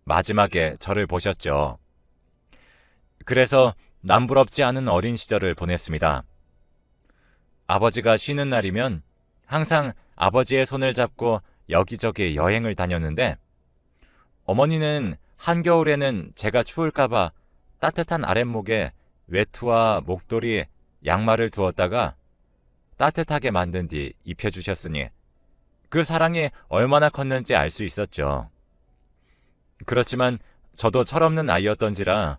마지막에 저를 보셨죠. 그래서 남부럽지 않은 어린 시절을 보냈습니다. 아버지가 쉬는 날이면 항상 아버지의 손을 잡고 여기저기 여행을 다녔는데, 어머니는 한겨울에는 제가 추울까봐 따뜻한 아랫목에 외투와 목도리, 양말을 두었다가 따뜻하게 만든 뒤 입혀주셨으니 그 사랑이 얼마나 컸는지 알 수 있었죠. 그렇지만 저도 철없는 아이였던지라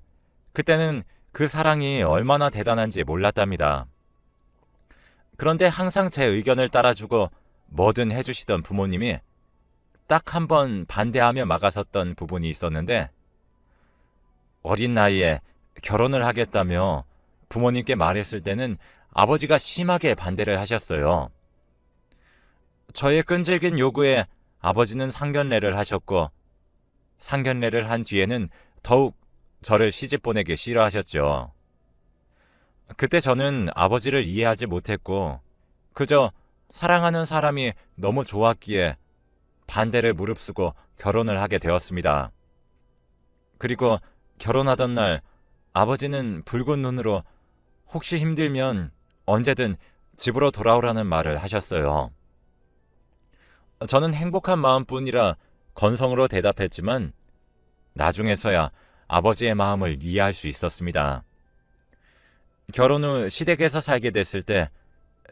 그때는 그 사랑이 얼마나 대단한지 몰랐답니다. 그런데 항상 제 의견을 따라주고 뭐든 해주시던 부모님이 딱 한 번 반대하며 막아섰던 부분이 있었는데, 어린 나이에 결혼을 하겠다며 부모님께 말했을 때는 아버지가 심하게 반대를 하셨어요. 저의 끈질긴 요구에 아버지는 상견례를 하셨고, 상견례를 한 뒤에는 더욱 저를 시집 보내기 싫어하셨죠. 그때 저는 아버지를 이해하지 못했고 그저 사랑하는 사람이 너무 좋았기에 반대를 무릅쓰고 결혼을 하게 되었습니다. 그리고 결혼하던 날 아버지는 붉은 눈으로 혹시 힘들면 언제든 집으로 돌아오라는 말을 하셨어요. 저는 행복한 마음뿐이라 건성으로 대답했지만 나중에서야 아버지의 마음을 이해할 수 있었습니다. 결혼 후 시댁에서 살게 됐을 때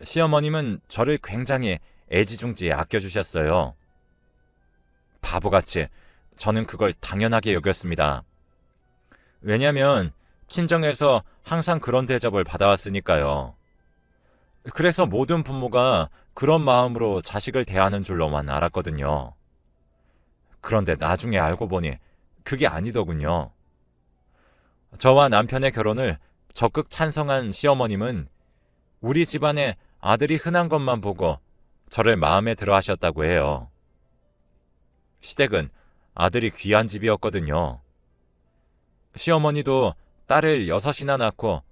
시어머님은 저를 굉장히 애지중지 아껴주셨어요. 바보같이 저는 그걸 당연하게 여겼습니다. 왜냐면 친정에서 항상 그런 대접을 받아왔으니까요. 그래서 모든 부모가 그런 마음으로 자식을 대하는 줄로만 알았거든요. 그런데 나중에 알고 보니 그게 아니더군요. 저와 남편의 결혼을 적극 찬성한 시어머님은 우리 집안에 아들이 흔한 것만 보고 저를 마음에 들어 하셨다고 해요. 시댁은 아들이 귀한 집이었거든요. 시어머니도 딸을 6이나 낳고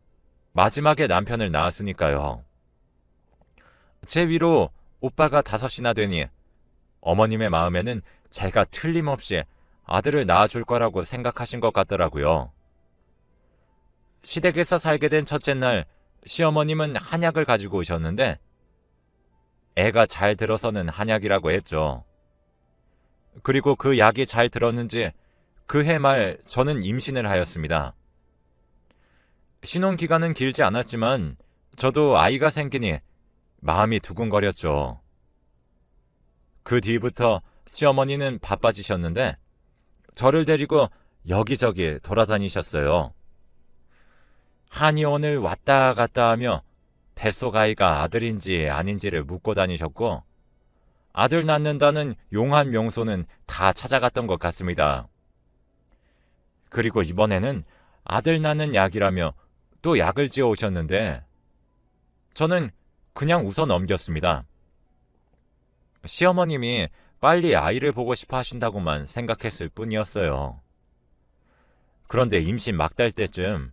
마지막에 남편을 낳았으니까요. 제 위로 오빠가 5이나 되니 어머님의 마음에는 제가 틀림없이 아들을 낳아줄 거라고 생각하신 것 같더라고요. 시댁에서 살게 된 첫째 날 시어머님은 한약을 가지고 오셨는데 애가 잘 들어서는 한약이라고 했죠. 그리고 그 약이 잘 들었는지 그 해 말 저는 임신을 하였습니다. 신혼기간은 길지 않았지만 저도 아이가 생기니 마음이 두근거렸죠. 그 뒤부터 시어머니는 바빠지셨는데 저를 데리고 여기저기 돌아다니셨어요. 한의원을 왔다 갔다 하며 뱃속 아이가 아들인지 아닌지를 묻고 다니셨고, 아들 낳는다는 용한 명소는 다 찾아갔던 것 같습니다. 그리고 이번에는 아들 낳는 약이라며 또 약을 지어 오셨는데 저는 그냥 웃어 넘겼습니다. 시어머님이 빨리 아이를 보고 싶어 하신다고만 생각했을 뿐이었어요. 그런데 임신 막달 때쯤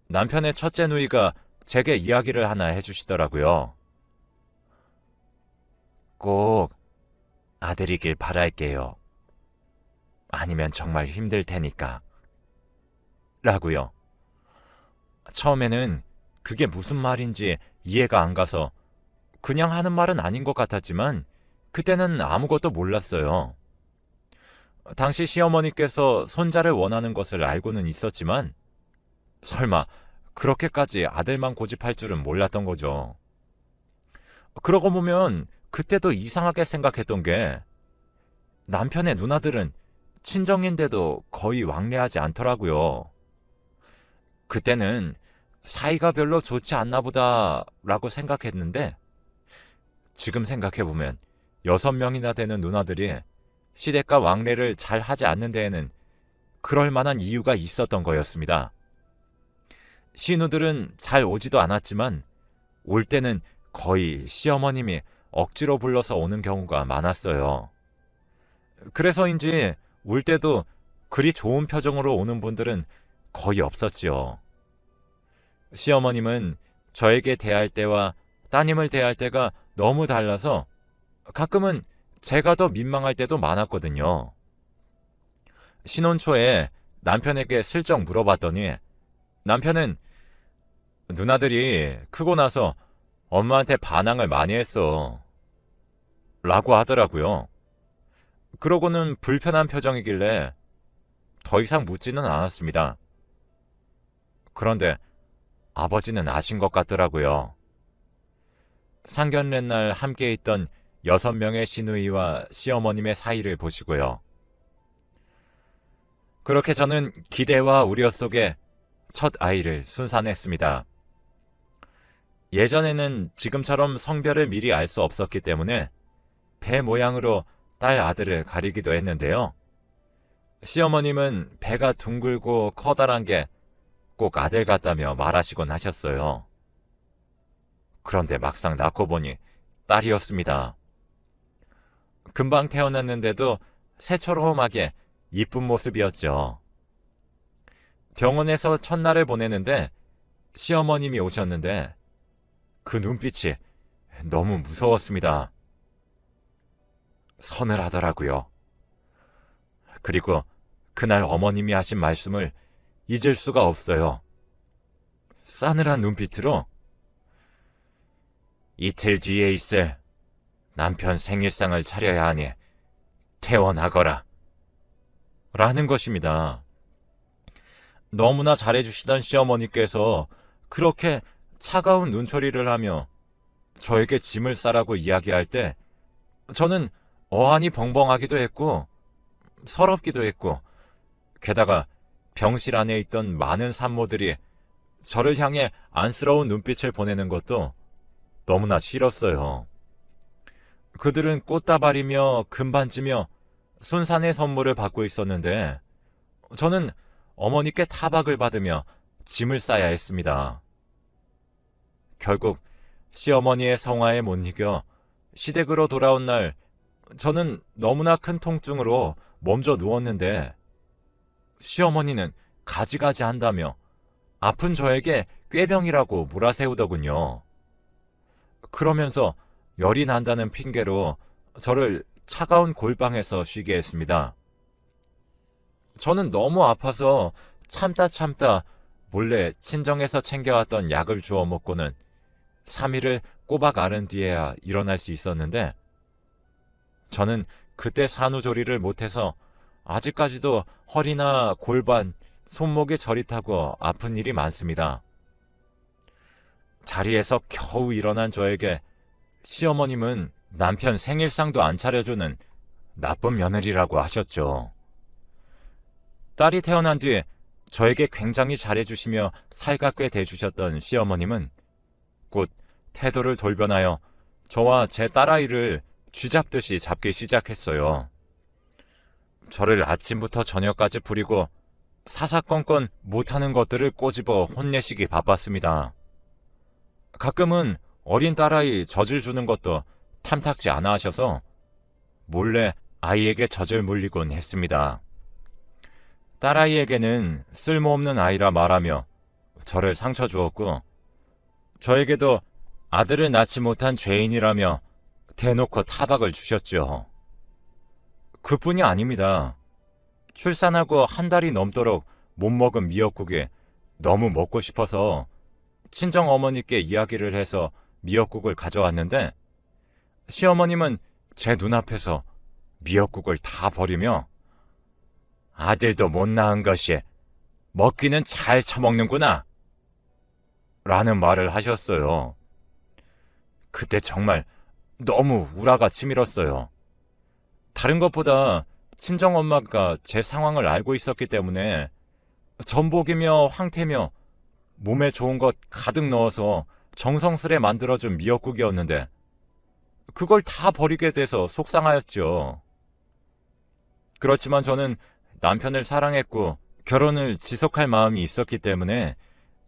남편의 첫째 누이가 제게 이야기를 하나 해주시더라고요. 꼭 아들이길 바랄게요. 아니면 정말 힘들 테니까. 라고요. 처음에는 그게 무슨 말인지 이해가 안 가서 그냥 하는 말은 아닌 것 같았지만 그때는 아무것도 몰랐어요. 당시 시어머니께서 손자를 원하는 것을 알고는 있었지만 설마 그렇게까지 아들만 고집할 줄은 몰랐던 거죠. 그러고 보면 그때도 이상하게 생각했던 게 남편의 누나들은 친정인데도 거의 왕래하지 않더라고요. 그때는 사이가 별로 좋지 않나 보다라고 생각했는데 지금 생각해보면 6명이나 되는 누나들이 시댁과 왕래를 잘 하지 않는 데에는 그럴 만한 이유가 있었던 거였습니다. 신우들은 잘 오지도 않았지만 올 때는 거의 시어머님이 억지로 불러서 오는 경우가 많았어요. 그래서인지 올 때도 그리 좋은 표정으로 오는 분들은 거의 없었지요. 시어머님은 저에게 대할 때와 따님을 대할 때가 너무 달라서 가끔은 제가 더 민망할 때도 많았거든요. 신혼 초에 남편에게 슬쩍 물어봤더니 남편은 누나들이 크고 나서 엄마한테 반항을 많이 했어. 라고 하더라고요. 그러고는 불편한 표정이길래 더 이상 묻지는 않았습니다. 그런데 아버지는 아신 것 같더라고요. 상견례 날 함께 있던 6명의 시누이와 시어머님의 사이를 보시고요. 그렇게 저는 기대와 우려 속에 첫 아이를 순산했습니다. 예전에는 지금처럼 성별을 미리 알 수 없었기 때문에 배 모양으로 딸 아들을 가리기도 했는데요. 시어머님은 배가 둥글고 커다란 게 꼭 아들 같다며 말하시곤 하셨어요. 그런데 막상 낳고 보니 딸이었습니다. 금방 태어났는데도 새초롬하게 이쁜 모습이었죠. 병원에서 첫날을 보내는데 시어머님이 오셨는데 그 눈빛이 너무 무서웠습니다. 서늘하더라고요. 그리고 그날 어머님이 하신 말씀을 잊을 수가 없어요. 싸늘한 눈빛으로 이틀 뒤에 있을 남편 생일상을 차려야 하니 퇴원하거라 라는 것입니다. 너무나 잘해주시던 시어머니께서 그렇게 차가운 눈초리를 하며 저에게 짐을 싸라고 이야기할 때 저는 어안이 벙벙하기도 했고 서럽기도 했고 게다가 병실 안에 있던 많은 산모들이 저를 향해 안쓰러운 눈빛을 보내는 것도 너무나 싫었어요. 그들은 꽃다발이며 금반지며 순산의 선물을 받고 있었는데 저는 어머니께 타박을 받으며 짐을 싸야 했습니다. 결국 시어머니의 성화에 못 이겨 시댁으로 돌아온 날 저는 너무나 큰 통증으로 몸져 누웠는데 시어머니는 가지가지 한다며 아픈 저에게 꾀병이라고 몰아세우더군요. 그러면서 열이 난다는 핑계로 저를 차가운 골방에서 쉬게 했습니다. 저는 너무 아파서 참다 몰래 친정에서 챙겨왔던 약을 주워 먹고는 3일을 꼬박 앓은 뒤에야 일어날 수 있었는데 저는 그때 산후조리를 못해서 아직까지도 허리나 골반, 손목이 저릿하고 아픈 일이 많습니다. 자리에서 겨우 일어난 저에게 시어머님은 남편 생일상도 안 차려주는 나쁜 며느리라고 하셨죠. 딸이 태어난 뒤 저에게 굉장히 잘해주시며 살갑게 대주셨던 시어머님은 곧 태도를 돌변하여 저와 제 딸아이를 쥐잡듯이 잡기 시작했어요. 저를 아침부터 저녁까지 부리고 사사건건 못하는 것들을 꼬집어 혼내시기 바빴습니다. 가끔은 어린 딸아이 젖을 주는 것도 탐탁지 않아 하셔서 몰래 아이에게 젖을 물리곤 했습니다. 딸아이에게는 쓸모없는 아이라 말하며 저를 상처 주었고 저에게도 아들을 낳지 못한 죄인이라며 대놓고 타박을 주셨죠. 그뿐이 아닙니다. 출산하고 한 달이 넘도록 못 먹은 미역국이 너무 먹고 싶어서 친정 어머니께 이야기를 해서 미역국을 가져왔는데 시어머님은 제 눈앞에서 미역국을 다 버리며 아들도 못 낳은 것이 먹기는 잘 처먹는구나 라는 말을 하셨어요. 그때 정말 너무 우라가 치밀었어요. 다른 것보다 친정엄마가 제 상황을 알고 있었기 때문에 전복이며 황태며 몸에 좋은 것 가득 넣어서 정성스레 만들어준 미역국이었는데 그걸 다 버리게 돼서 속상하였죠. 그렇지만 저는 남편을 사랑했고 결혼을 지속할 마음이 있었기 때문에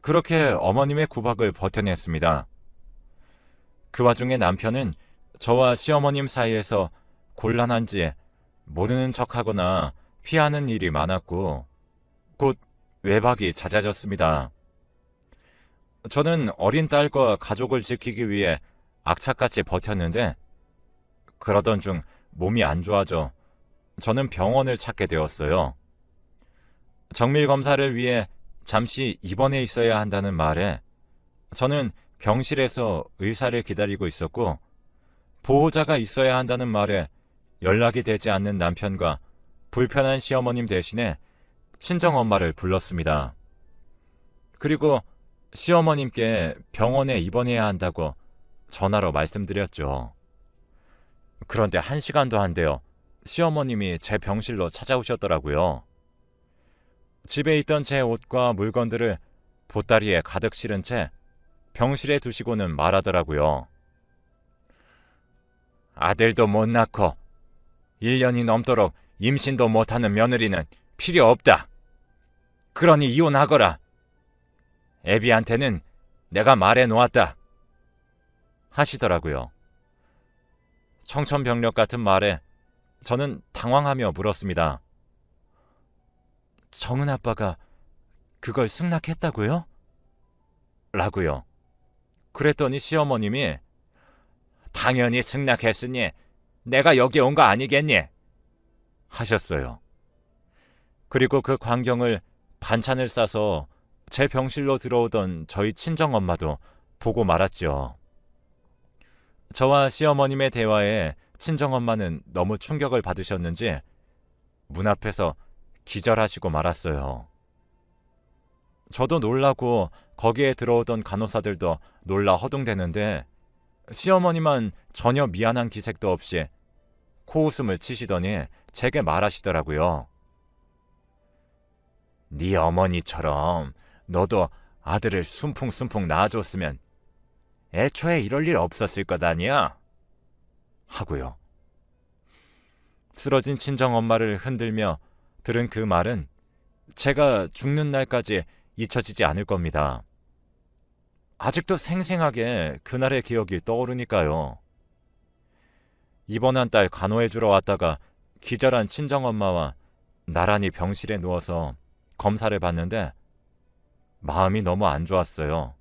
그렇게 어머님의 구박을 버텨냈습니다. 그 와중에 남편은 저와 시어머님 사이에서 곤란한지 모르는 척하거나 피하는 일이 많았고 곧 외박이 잦아졌습니다. 저는 어린 딸과 가족을 지키기 위해 악착같이 버텼는데 그러던 중 몸이 안 좋아져 저는 병원을 찾게 되었어요. 정밀 검사를 위해 잠시 입원해 있어야 한다는 말에 저는 병실에서 의사를 기다리고 있었고, 보호자가 있어야 한다는 말에 연락이 되지 않는 남편과 불편한 시어머님 대신에 친정엄마를 불렀습니다. 그리고 시어머님께 병원에 입원해야 한다고 전화로 말씀드렸죠. 그런데 1시간도 안 돼요. 시어머님이 제 병실로 찾아오셨더라고요. 집에 있던 제 옷과 물건들을 보따리에 가득 실은 채 병실에 두시고는 말하더라고요. 아들도 못 낳고 1년이 넘도록 임신도 못하는 며느리는 필요 없다. 그러니 이혼하거라. 애비한테는 내가 말해 놓았다. 하시더라고요. 청천벽력 같은 말에 저는 당황하며 물었습니다. 정은 아빠가 그걸 승낙했다고요? 라고요. 그랬더니 시어머님이 당연히 승낙했으니 내가 여기 온 거 아니겠니? 하셨어요. 그리고 그 광경을 반찬을 싸서 제 병실로 들어오던 저희 친정엄마도 보고 말았죠. 저와 시어머님의 대화에 친정엄마는 너무 충격을 받으셨는지 문 앞에서 기절하시고 말았어요. 저도 놀라고 거기에 들어오던 간호사들도 놀라 허둥대는데 시어머니만 전혀 미안한 기색도 없이 코웃음을 치시더니 제게 말하시더라고요. 네 어머니처럼 너도 아들을 순풍순풍 낳아줬으면 애초에 이럴 일 없었을 것 아니야? 하고요. 쓰러진 친정엄마를 흔들며 들은 그 말은 제가 죽는 날까지 잊혀지지 않을 겁니다. 아직도 생생하게 그날의 기억이 떠오르니까요. 입원한 딸 간호해주러 왔다가 기절한 친정엄마와 나란히 병실에 누워서 검사를 받는데 마음이 너무 안 좋았어요.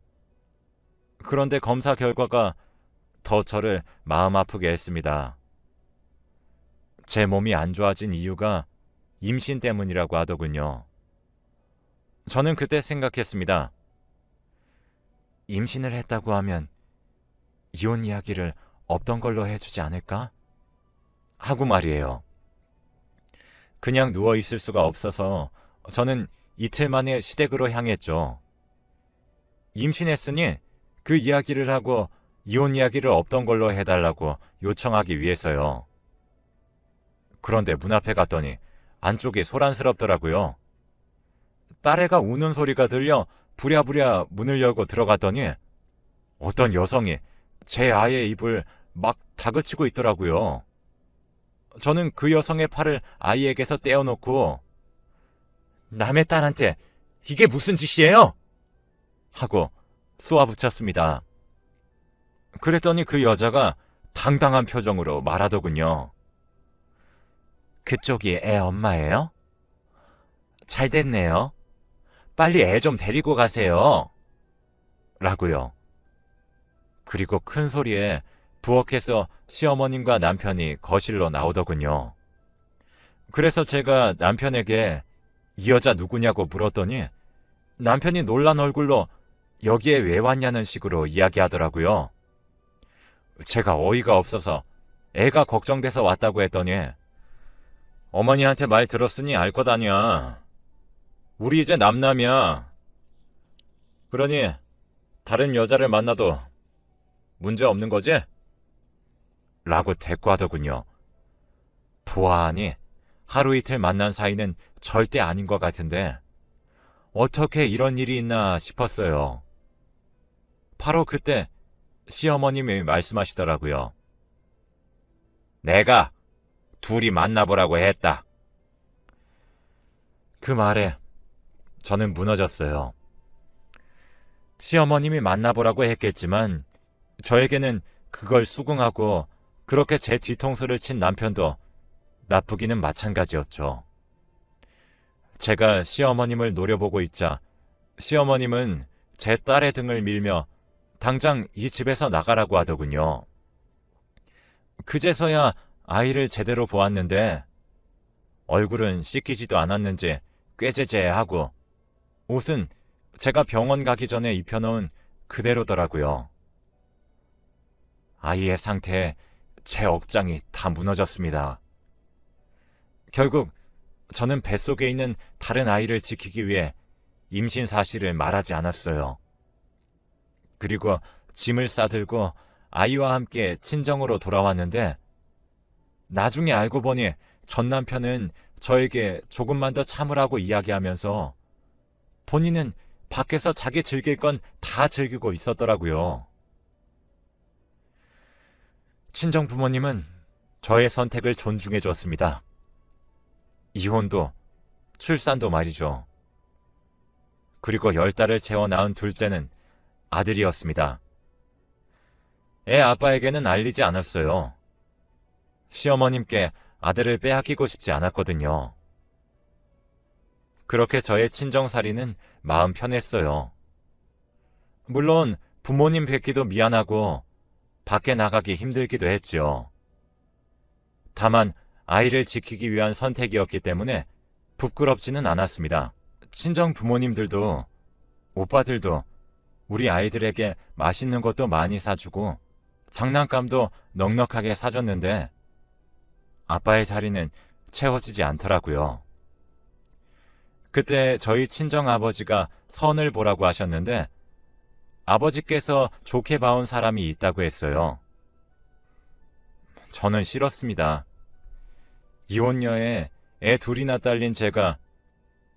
그런데 검사 결과가 더 저를 마음 아프게 했습니다. 제 몸이 안 좋아진 이유가 임신 때문이라고 하더군요. 저는 그때 생각했습니다. 임신을 했다고 하면 이혼 이야기를 없던 걸로 해주지 않을까? 하고 말이에요. 그냥 누워있을 수가 없어서 저는 이틀 만에 시댁으로 향했죠. 임신했으니 그 이야기를 하고 이혼 이야기를 없던 걸로 해달라고 요청하기 위해서요. 그런데 문 앞에 갔더니 안쪽이 소란스럽더라고요. 딸애가 우는 소리가 들려 부랴부랴 문을 열고 들어갔더니 어떤 여성이 제 아이의 입을 막 다그치고 있더라고요. 저는 그 여성의 팔을 아이에게서 떼어놓고 남의 딸한테 이게 무슨 짓이에요? 하고 쏘아붙였습니다. 그랬더니 그 여자가 당당한 표정으로 말하더군요. 그쪽이 애 엄마예요? 잘 됐네요. 빨리 애 좀 데리고 가세요. 라고요. 그리고 큰 소리에 부엌에서 시어머님과 남편이 거실로 나오더군요. 그래서 제가 남편에게 이 여자 누구냐고 물었더니 남편이 놀란 얼굴로 여기에 왜 왔냐는 식으로 이야기하더라고요. 제가 어이가 없어서 애가 걱정돼서 왔다고 했더니 어머니한테 말 들었으니 알 것 아니야. 우리 이제 남남이야. 그러니 다른 여자를 만나도 문제 없는 거지? 라고 대꾸하더군요. 보아하니 하루 이틀 만난 사이는 절대 아닌 것 같은데 어떻게 이런 일이 있나 싶었어요. 바로 그때 시어머님이 말씀하시더라고요. 내가 둘이 만나보라고 했다. 그 말에 저는 무너졌어요. 시어머님이 만나보라고 했겠지만 저에게는 그걸 수긍하고 그렇게 제 뒤통수를 친 남편도 나쁘기는 마찬가지였죠. 제가 시어머님을 노려보고 있자 시어머님은 제 딸의 등을 밀며 당장 이 집에서 나가라고 하더군요. 그제서야 아이를 제대로 보았는데 얼굴은 씻기지도 않았는지 꾀죄죄하고 옷은 제가 병원 가기 전에 입혀놓은 그대로더라고요. 아이의 상태에 제 억장이 다 무너졌습니다. 결국 저는 뱃속에 있는 다른 아이를 지키기 위해 임신 사실을 말하지 않았어요. 그리고 짐을 싸들고 아이와 함께 친정으로 돌아왔는데 나중에 알고 보니 전 남편은 저에게 조금만 더 참으라고 이야기하면서 본인은 밖에서 자기 즐길 건 다 즐기고 있었더라고요. 친정 부모님은 저의 선택을 존중해 줬습니다. 이혼도 출산도 말이죠. 그리고 10달을 채워 낳은 둘째는 아들이었습니다. 애 아빠에게는 알리지 않았어요. 시어머님께 아들을 빼앗기고 싶지 않았거든요. 그렇게 저의 친정살이는 마음 편했어요. 물론 부모님 뵙기도 미안하고 밖에 나가기 힘들기도 했지요. 다만 아이를 지키기 위한 선택이었기 때문에 부끄럽지는 않았습니다. 친정 부모님들도 오빠들도 우리 아이들에게 맛있는 것도 많이 사주고 장난감도 넉넉하게 사줬는데 아빠의 자리는 채워지지 않더라고요. 그때 저희 친정 아버지가 선을 보라고 하셨는데 아버지께서 좋게 봐온 사람이 있다고 했어요. 저는 싫었습니다. 이혼녀에 애 둘이나 딸린 제가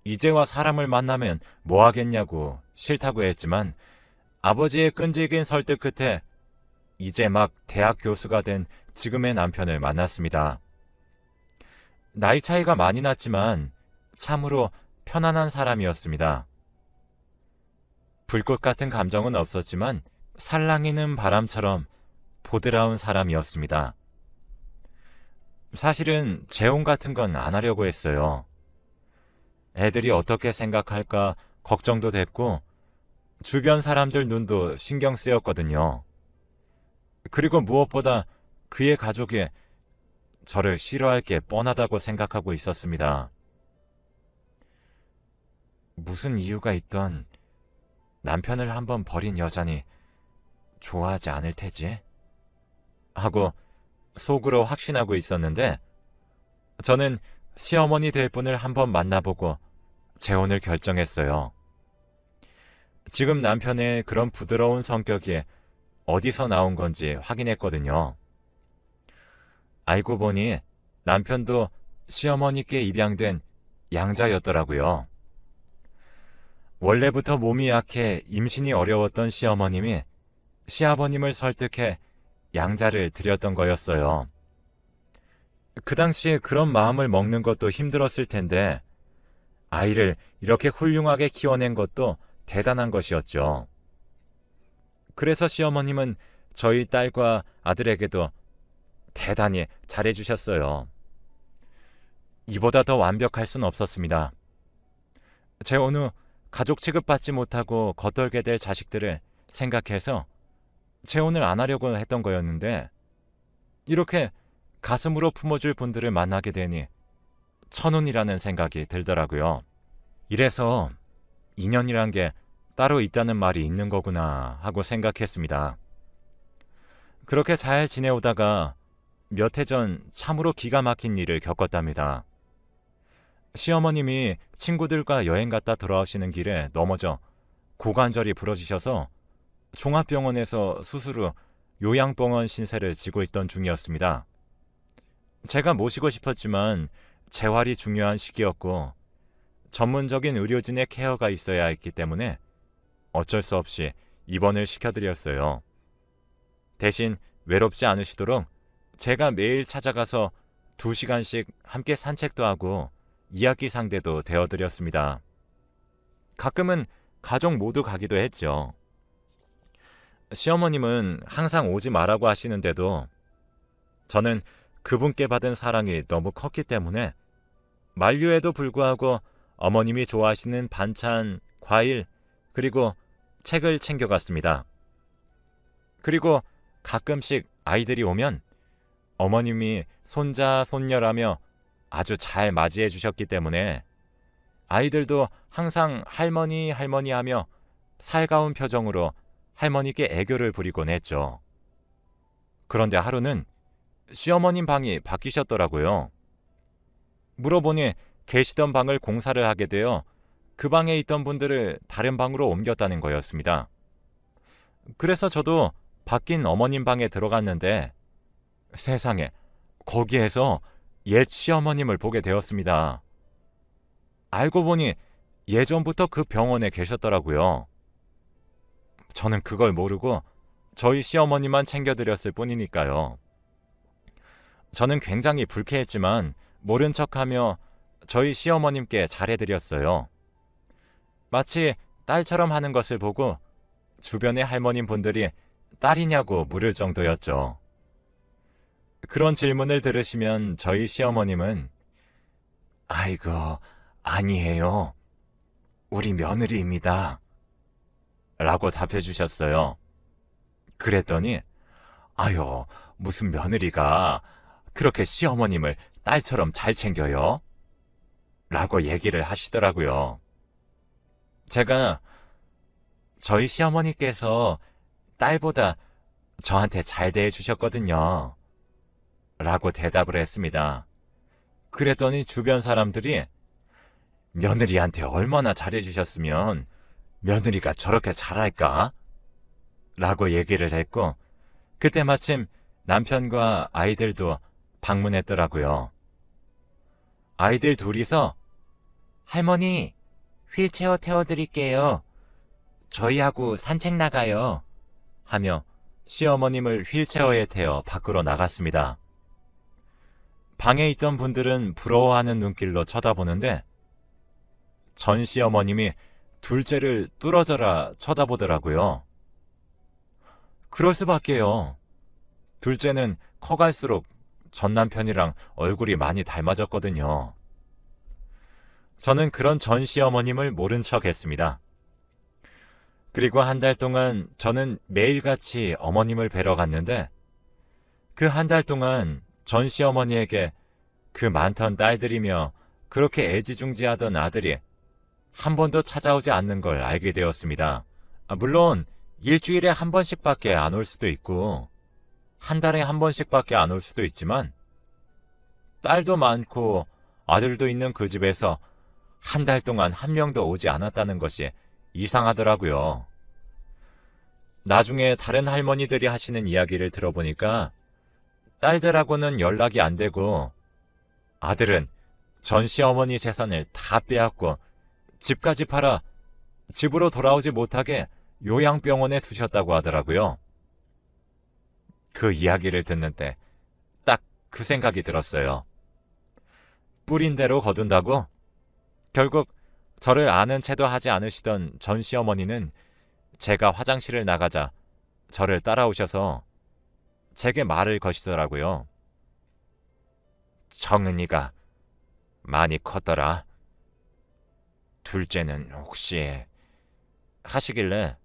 이제와 사람을 만나면 뭐 하겠냐고 싫다고 했지만 아버지의 끈질긴 설득 끝에 이제 막 대학 교수가 된 지금의 남편을 만났습니다. 나이 차이가 많이 났지만 참으로 편안한 사람이었습니다. 불꽃 같은 감정은 없었지만 살랑이는 바람처럼 보드라운 사람이었습니다. 사실은 재혼 같은 건 안 하려고 했어요. 애들이 어떻게 생각할까 걱정도 됐고 주변 사람들 눈도 신경 쓰였거든요. 그리고 무엇보다 그의 가족이 저를 싫어할 게 뻔하다고 생각하고 있었습니다. 무슨 이유가 있던 남편을 한번 버린 여자니 좋아하지 않을 테지? 하고 속으로 확신하고 있었는데 저는 시어머니 될 분을 한번 만나보고 재혼을 결정했어요. 지금 남편의 그런 부드러운 성격이 어디서 나온 건지 확인했거든요. 알고 보니 남편도 시어머니께 입양된 양자였더라고요. 원래부터 몸이 약해 임신이 어려웠던 시어머님이 시아버님을 설득해 양자를 드렸던 거였어요. 그 당시에 그런 마음을 먹는 것도 힘들었을 텐데 아이를 이렇게 훌륭하게 키워낸 것도 대단한 것이었죠. 그래서 시어머님은 저희 딸과 아들에게도 대단히 잘해주셨어요. 이보다 더 완벽할 순 없었습니다. 재혼 후 가족 취급받지 못하고 겉돌게 될 자식들을 생각해서 재혼을 안 하려고 했던 거였는데 이렇게 가슴으로 품어줄 분들을 만나게 되니 천운이라는 생각이 들더라고요. 이래서 인연이란 게 따로 있다는 말이 있는 거구나 하고 생각했습니다. 그렇게 잘 지내오다가 몇 해 전 참으로 기가 막힌 일을 겪었답니다. 시어머님이 친구들과 여행 갔다 돌아오시는 길에 넘어져 고관절이 부러지셔서 종합병원에서 수술 후 요양병원 신세를 지고 있던 중이었습니다. 제가 모시고 싶었지만 재활이 중요한 시기였고 전문적인 의료진의 케어가 있어야 했기 때문에 어쩔 수 없이 입원을 시켜드렸어요. 대신 외롭지 않으시도록 제가 매일 찾아가서 2시간씩 함께 산책도 하고 이야기 상대도 되어드렸습니다. 가끔은 가족 모두 가기도 했죠. 시어머님은 항상 오지 말라고 하시는데도 저는 그분께 받은 사랑이 너무 컸기 때문에 만류에도 불구하고 어머님이 좋아하시는 반찬, 과일, 그리고 책을 챙겨갔습니다. 그리고 가끔씩 아이들이 오면 어머님이 손자, 손녀라며 아주 잘 맞이해 주셨기 때문에 아이들도 항상 할머니 할머니 하며 살가운 표정으로 할머니께 애교를 부리곤 했죠. 그런데 하루는 시어머님 방이 바뀌셨더라고요. 물어보니 계시던 방을 공사를 하게 되어 그 방에 있던 분들을 다른 방으로 옮겼다는 거였습니다. 그래서 저도 바뀐 어머님 방에 들어갔는데 세상에, 거기에서 옛 시어머님을 보게 되었습니다. 알고 보니 예전부터 그 병원에 계셨더라고요. 저는 그걸 모르고 저희 시어머니만 챙겨드렸을 뿐이니까요. 저는 굉장히 불쾌했지만 모른 척하며 저희 시어머님께 잘해드렸어요. 마치 딸처럼 하는 것을 보고 주변의 할머님 분들이 딸이냐고 물을 정도였죠. 그런 질문을 들으시면 저희 시어머님은 아이고, 아니에요. 우리 며느리입니다. 라고 답해 주셨어요. 그랬더니 아유, 무슨 며느리가 그렇게 시어머님을 딸처럼 잘 챙겨요? 라고 얘기를 하시더라고요. 제가 저희 시어머니께서 딸보다 저한테 잘 대해주셨거든요. 라고 대답을 했습니다. 그랬더니 주변 사람들이 며느리한테 얼마나 잘해주셨으면 며느리가 저렇게 잘할까? 라고 얘기를 했고, 그때 마침 남편과 아이들도 방문했더라고요. 아이들 둘이서 할머니, 휠체어 태워드릴게요. 저희하고 산책 나가요. 하며 시어머님을 휠체어에 태워 밖으로 나갔습니다. 방에 있던 분들은 부러워하는 눈길로 쳐다보는데 전 시어머님이 둘째를 뚫어져라 쳐다보더라고요. 그럴 수밖에요. 둘째는 커갈수록 전 남편이랑 얼굴이 많이 닮아졌거든요. 저는 그런 전 시어머님을 모른 척 했습니다. 그리고 한 달 동안 저는 매일같이 어머님을 뵈러 갔는데 그 한 달 동안 전 시어머니에게 그 많던 딸들이며 그렇게 애지중지하던 아들이 한 번도 찾아오지 않는 걸 알게 되었습니다. 물론 일주일에 한 번씩밖에 안 올 수도 있고 한 달에 한 번씩밖에 안 올 수도 있지만 딸도 많고 아들도 있는 그 집에서 한 달 동안 한 명도 오지 않았다는 것이 이상하더라고요. 나중에 다른 할머니들이 하시는 이야기를 들어보니까 딸들하고는 연락이 안 되고 아들은 전 시어머니 재산을 다 빼앗고 집까지 팔아 집으로 돌아오지 못하게 요양병원에 두셨다고 하더라고요. 그 이야기를 듣는 때 딱 그 생각이 들었어요. 뿌린 대로 거둔다고? 결국 저를 아는 채도 하지 않으시던 전 시어머니는 제가 화장실을 나가자 저를 따라오셔서 제게 말을 거시더라고요. 정은이가 많이 컸더라. 둘째는 혹시 하시길래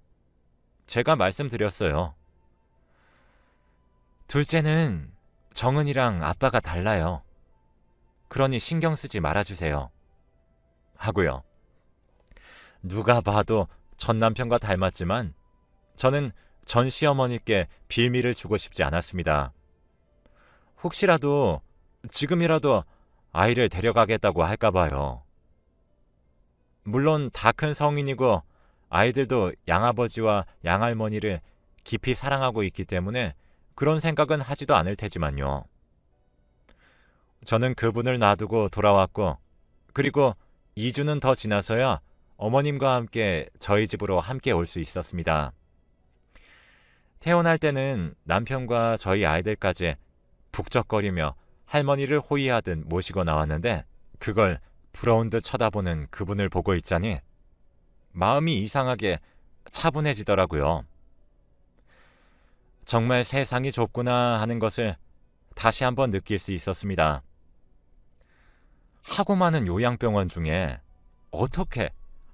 제가 말씀드렸어요. 둘째는 정은이랑 아빠가 달라요. 그러니 신경 쓰지 말아주세요. 하고요. 누가 봐도 전 남편과 닮았지만 저는 전 시어머니께 빌미를 주고 싶지 않았습니다. 혹시라도 지금이라도 아이를 데려가겠다고 할까봐요. 물론 다 큰 성인이고 아이들도 양아버지와 양할머니를 깊이 사랑하고 있기 때문에 그런 생각은 하지도 않을 테지만요. 저는 그분을 놔두고 돌아왔고 그리고 2주는 더 지나서야 어머님과 함께 저희 집으로 함께 올 수 있었습니다. 태어날 때는 남편과 저희 아이들까지 북적거리며 할머니를 호위하듯 모시고 나왔는데 그걸 부러운 듯 쳐다보는 그분을 보고 있자니 마음이 이상하게 차분해지더라고요. 정말 세상이 좁구나 하는 것을 다시 한번 느낄 수 있었습니다. 하고 많은 요양병원 중에 어떻게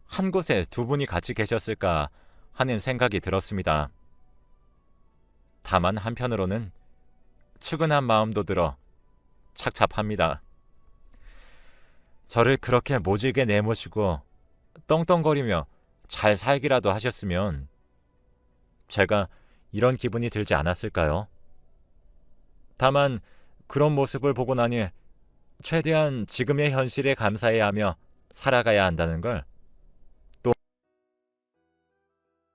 한 곳에 두 분이 같이 계셨을까 하는 생각이 들었습니다. 다만 한편으로는 측은한 마음도 들어 착잡합니다. 저를 그렇게 모질게 내모시고 떵떵거리며 잘 살기라도 하셨으면 제가 이런 기분이 들지 않았을까요? 다만 그런 모습을 보고 나니 최대한 지금의 현실에 감사해야 하며 살아가야 한다는 걸